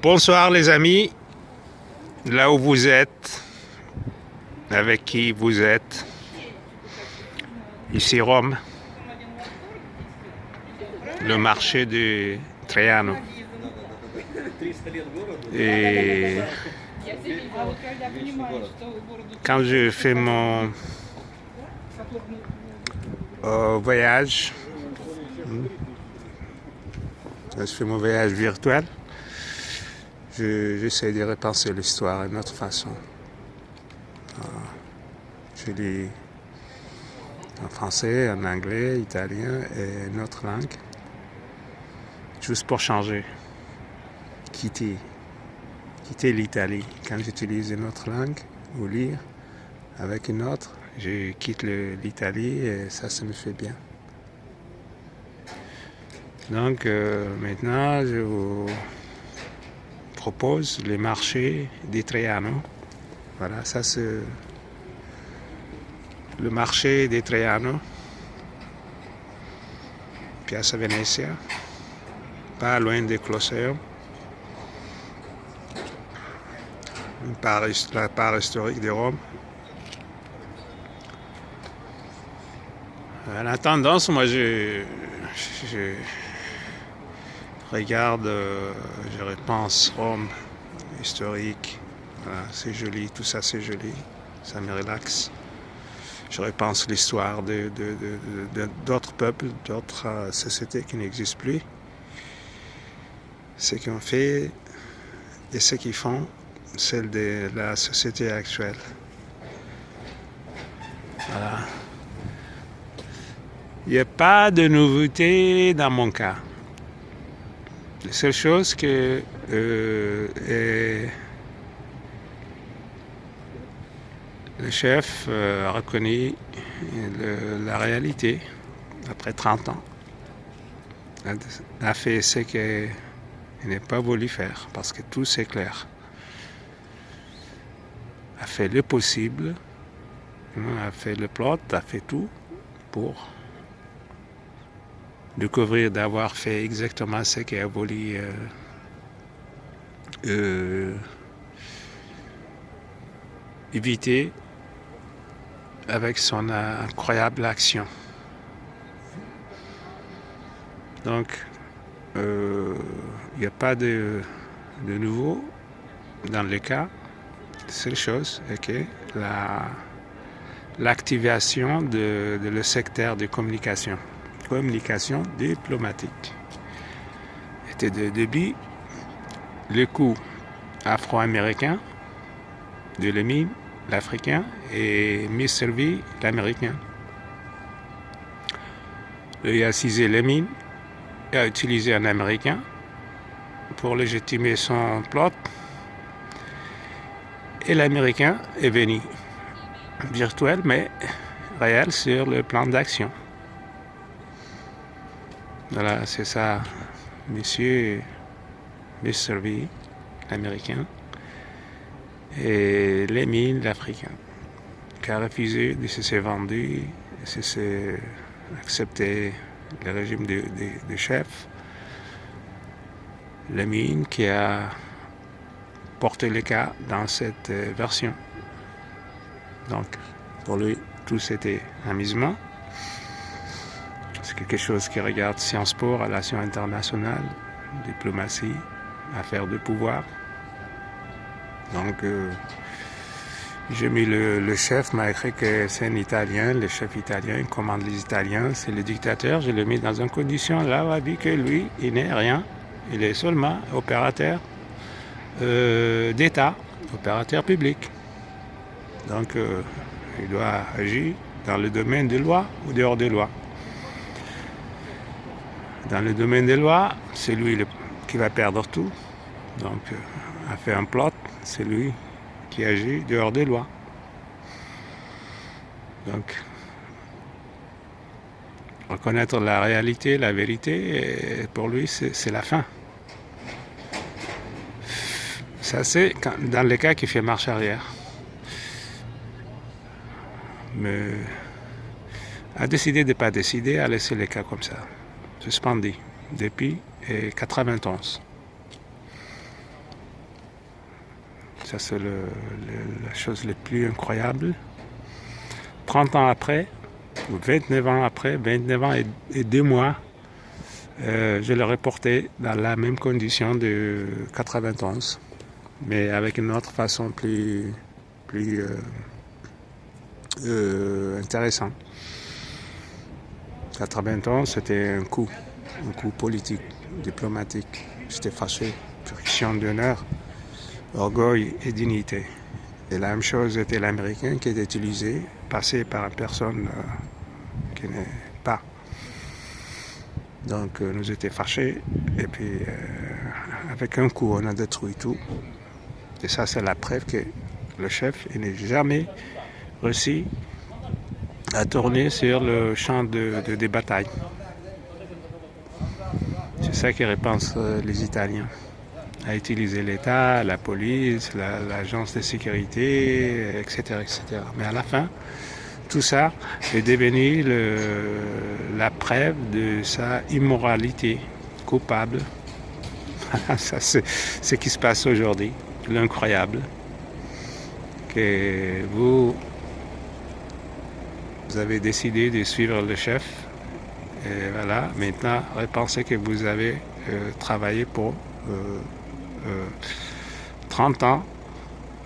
Bonsoir les amis, là où vous êtes, avec qui vous êtes. Ici Rome, le marché de Traiano. Et quand je fais mon voyage, virtuel, j'essaie de repenser l'histoire d'une autre façon. Je lis en français, en anglais, italien et une autre langue. Juste pour changer. Quitter l'Italie. Quand j'utilise une autre langue ou lire avec une autre, je quitte l'Italie et ça me fait bien. Donc maintenant, je vous propose le marché di Traiano. Voilà, ça c'est le marché di Traiano, Piazza Venezia, pas loin du Colosseum, la part historique de Rome. En attendant, moi je regarde, je repense Rome historique. Voilà, c'est joli, tout ça c'est joli, ça me relaxe. Je repense l'histoire d'autres peuples, d'autres sociétés qui n'existent plus, ce qu'ils ont fait et ce qu'ils font, celle de la société actuelle. Voilà. Il n'y a pas de nouveauté dans mon cas. La seule chose que le chef a reconnu la réalité après 30 ans. A fait ce qu'il n'a pas voulu faire parce que tout c'est clair. A fait le possible, a fait le plot, a fait tout pour découvrir d'avoir fait exactement ce qu'il a voulu éviter avec son incroyable action. Donc, il n'y a pas de nouveau dans le cas. La seule chose est que l'activation de le secteur de communication diplomatique était de début le coup afro-américain de l'EMI, l'Africain, et Misservi, l'Américain. Il a cisé l'EMI et a utilisé un Américain pour légitimer son plot. Et l'Américain est venu virtuel, mais réel sur le plan d'action. Voilà, c'est ça, monsieur Misservi, l'Américain, et l'Émile, l'Africain, qui a refusé de se vendre, de se accepter le régime de chef. L'Émile qui a porté le cas dans cette version. Donc, pour lui, tout c'était amusement. C'est quelque chose qui regarde Sciences Po, relations internationales, diplomatie, affaires de pouvoir. Donc, j'ai mis le chef, m'a écrit que c'est un Italien, le chef italien, il commande les Italiens, c'est le dictateur. Je l'ai mis dans une condition là où il a dit que lui, il n'est rien. Il est seulement opérateur d'État, opérateur public. Donc, il doit agir dans le domaine des lois ou dehors des lois. Dans le domaine des lois, c'est lui qui va perdre tout. Donc, a fait un plot, c'est lui qui agit dehors des lois. Donc, reconnaître la réalité, la vérité, pour lui, c'est la fin. Ça, c'est dans le cas qui fait marche arrière. Mais a décidé de ne pas décider, a laissé les cas comme ça, suspendu depuis 91. Ça, c'est la chose la plus incroyable. 30 ans après, ou 29 ans après, 29 ans et 2 mois, je l'ai reporté dans la même condition de 91, mais avec une autre façon plus intéressante. 91, c'était un coup politique, diplomatique. J'étais fâché, friction d'honneur, orgueil et dignité. Et la même chose était l'américain qui était utilisé, passé par une personne qui n'est pas. Donc nous étions fâchés et puis avec un coup on a détruit tout. Et ça c'est la preuve que le chef n'est jamais réussi à tourner sur le champ des batailles. C'est ça que repensent les Italiens. À utiliser l'État, la police, l'agence de sécurité, etc., etc. Mais à la fin, tout ça est devenu la preuve de sa immoralité coupable. Ça, c'est ce qui se passe aujourd'hui, l'incroyable. Que vous avez décidé de suivre le chef. Et voilà, maintenant, repensez que vous avez travaillé pour 30 ans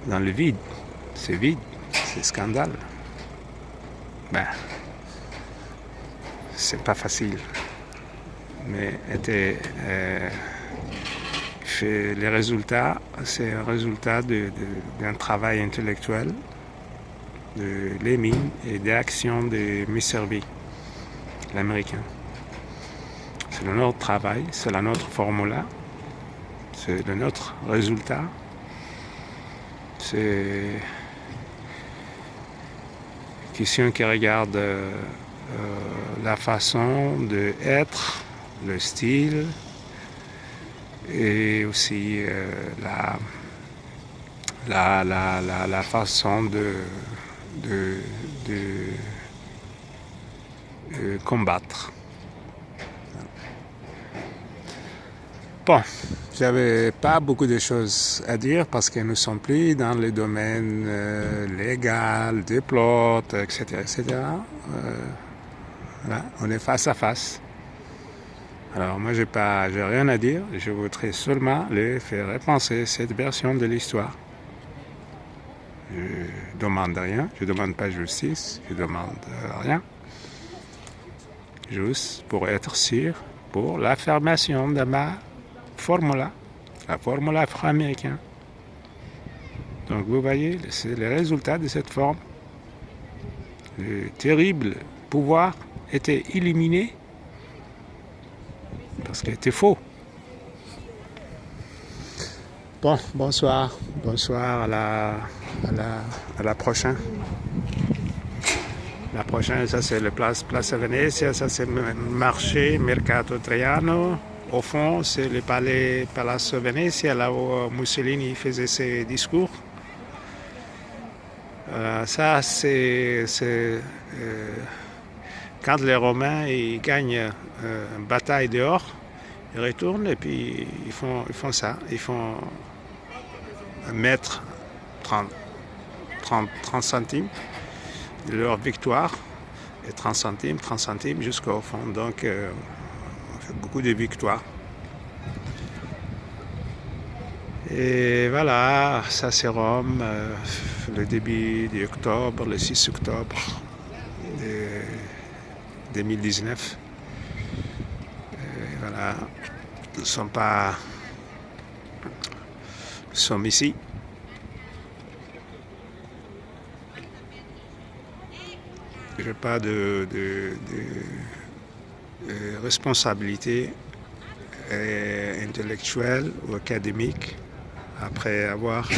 dans le vide. C'est vide, c'est scandale. Ben, c'est pas facile. Mais les résultats, c'est un résultat d'un travail intellectuel de Lénine et des actions de Messervy, l'américain. C'est notre travail, c'est la notre formule, c'est le notre résultat. C'est question qui regarde la façon d'être, le style et aussi la façon de combattre. Bon, j'avais pas beaucoup de choses à dire parce que nous ne sommes plus dans le domaine légal, des plots, etc., etc. Voilà, on est face à face. Alors moi, j'ai rien à dire. Je voudrais seulement les faire repenser cette version de l'histoire. Je demande rien. Je demande pas justice. Je demande rien. Juste pour être sûr pour l'affirmation de ma formula, la formule afro-américaine. Donc vous voyez, c'est le résultat de cette forme. Le terrible pouvoir était éliminé parce qu'il était faux. Bon, bonsoir à la prochaine. La prochaine, ça c'est le Place Venezia, ça c'est le marché Mercato Traiano. Au fond, c'est le Palazzo Venezia, là où Mussolini faisait ses discours. Ça, c'est quand les Romains ils gagnent une bataille dehors, ils retournent et puis ils font ça. Ils font mettre 30 centimes de leur victoire et 30 centimes jusqu'au fond. Donc, on fait beaucoup de victoires. Et voilà, ça c'est Rome, le début d'octobre, le 6 octobre 2019. Et voilà, nous sommes ici. Je n'ai pas de responsabilité intellectuelle ou académique après avoir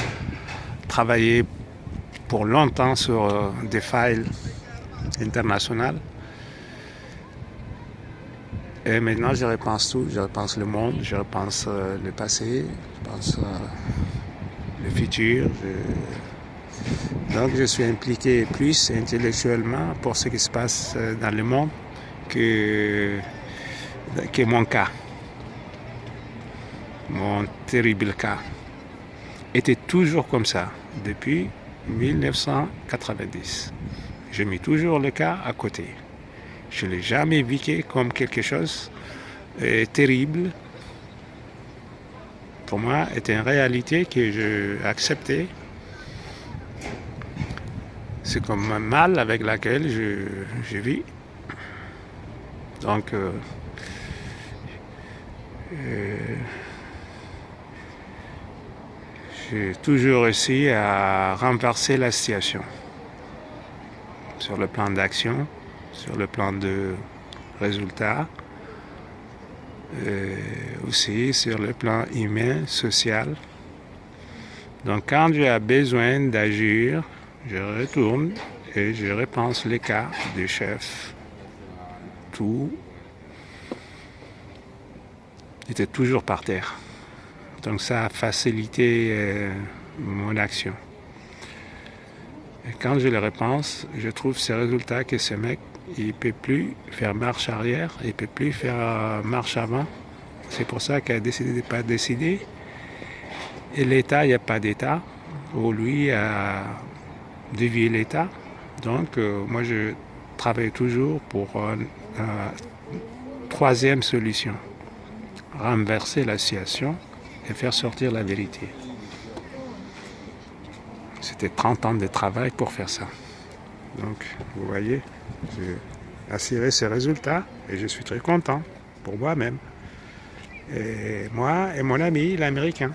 travaillé pour longtemps sur des files internationales. Et maintenant, je repense tout. Je repense le monde, je repense le passé, je pense le futur. Donc, je suis impliqué plus intellectuellement pour ce qui se passe dans le monde que mon cas, mon terrible cas. était toujours comme ça, depuis 1990. J'ai mis toujours le cas à côté. Je ne l'ai jamais vécu comme quelque chose de terrible. Pour moi, c'était une réalité que j'ai acceptée. C'est comme un mal avec laquelle je vis. Donc, j'ai toujours réussi à renverser la situation. Sur le plan d'action, sur le plan de résultat, aussi sur le plan humain, social. Donc quand j'ai besoin d'agir, je retourne et je repense les cas du chef. Tout était toujours par terre. Donc ça a facilité mon action. Et quand je le repense, je trouve ce résultat que ce mec, il ne peut plus faire marche arrière, il ne peut plus faire marche avant. C'est pour ça qu'il a décidé de ne pas décider. Et l'État, il n'y a pas d'État, où lui a dévié l'État. Donc moi, je travaille toujours pour une troisième solution. Renverser la situation et faire sortir la vérité. C'était 30 ans de travail pour faire ça. Donc, vous voyez, j'ai assuré ces résultats et je suis très content pour moi-même. Et moi et mon ami, l'Américain,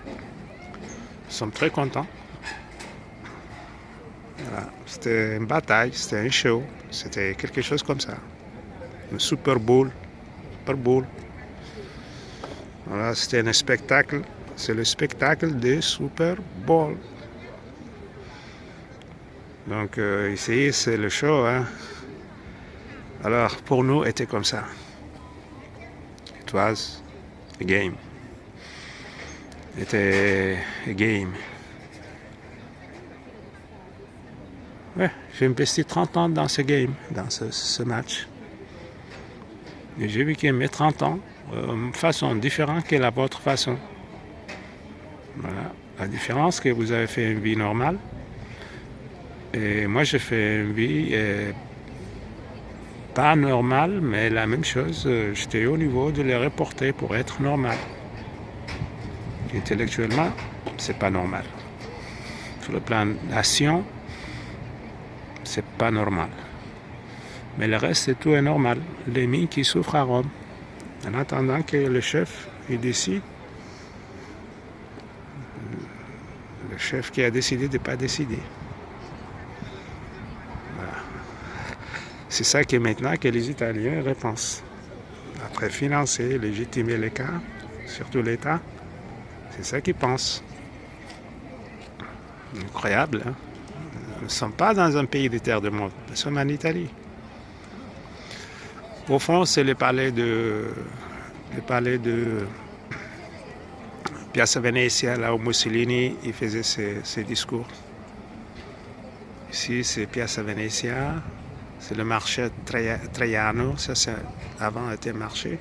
nous sommes très contents. Voilà. C'était une bataille, c'était un show, c'était quelque chose comme ça. Un Super Bowl. Voilà, c'était un spectacle. C'est le spectacle des Super Bowl. Donc ici, c'est le show. Hein? Alors, pour nous, c'était comme ça. It was a game. C'était a game. Ouais, j'ai investi 30 ans dans ce game, dans ce match. Et j'ai vécu mes 30 ans de façon différente que la vôtre façon. Voilà. La différence, que vous avez fait une vie normale. Et moi, j'ai fait une vie pas normale, mais la même chose. J'étais au niveau de les reporter pour être normal. Intellectuellement, c'est pas normal. Sur le plan d'action, c'est pas normal. Mais le reste, tout est normal. Les mines qui souffrent à Rome. En attendant que le chef il décide. Le chef qui a décidé de ne pas décider. Voilà. C'est ça que maintenant que les Italiens repensent. Après financer, légitimer les cas, surtout l'État, c'est ça qu'ils pensent. Incroyable, hein? Nous ne sommes pas dans un pays des terres de monde, nous sommes en Italie. Au fond, c'est le palais de Piazza Venezia, là où Mussolini il faisait ses discours. Ici, c'est Piazza Venezia, c'est le marché Traiano, ça c'est avant était marché.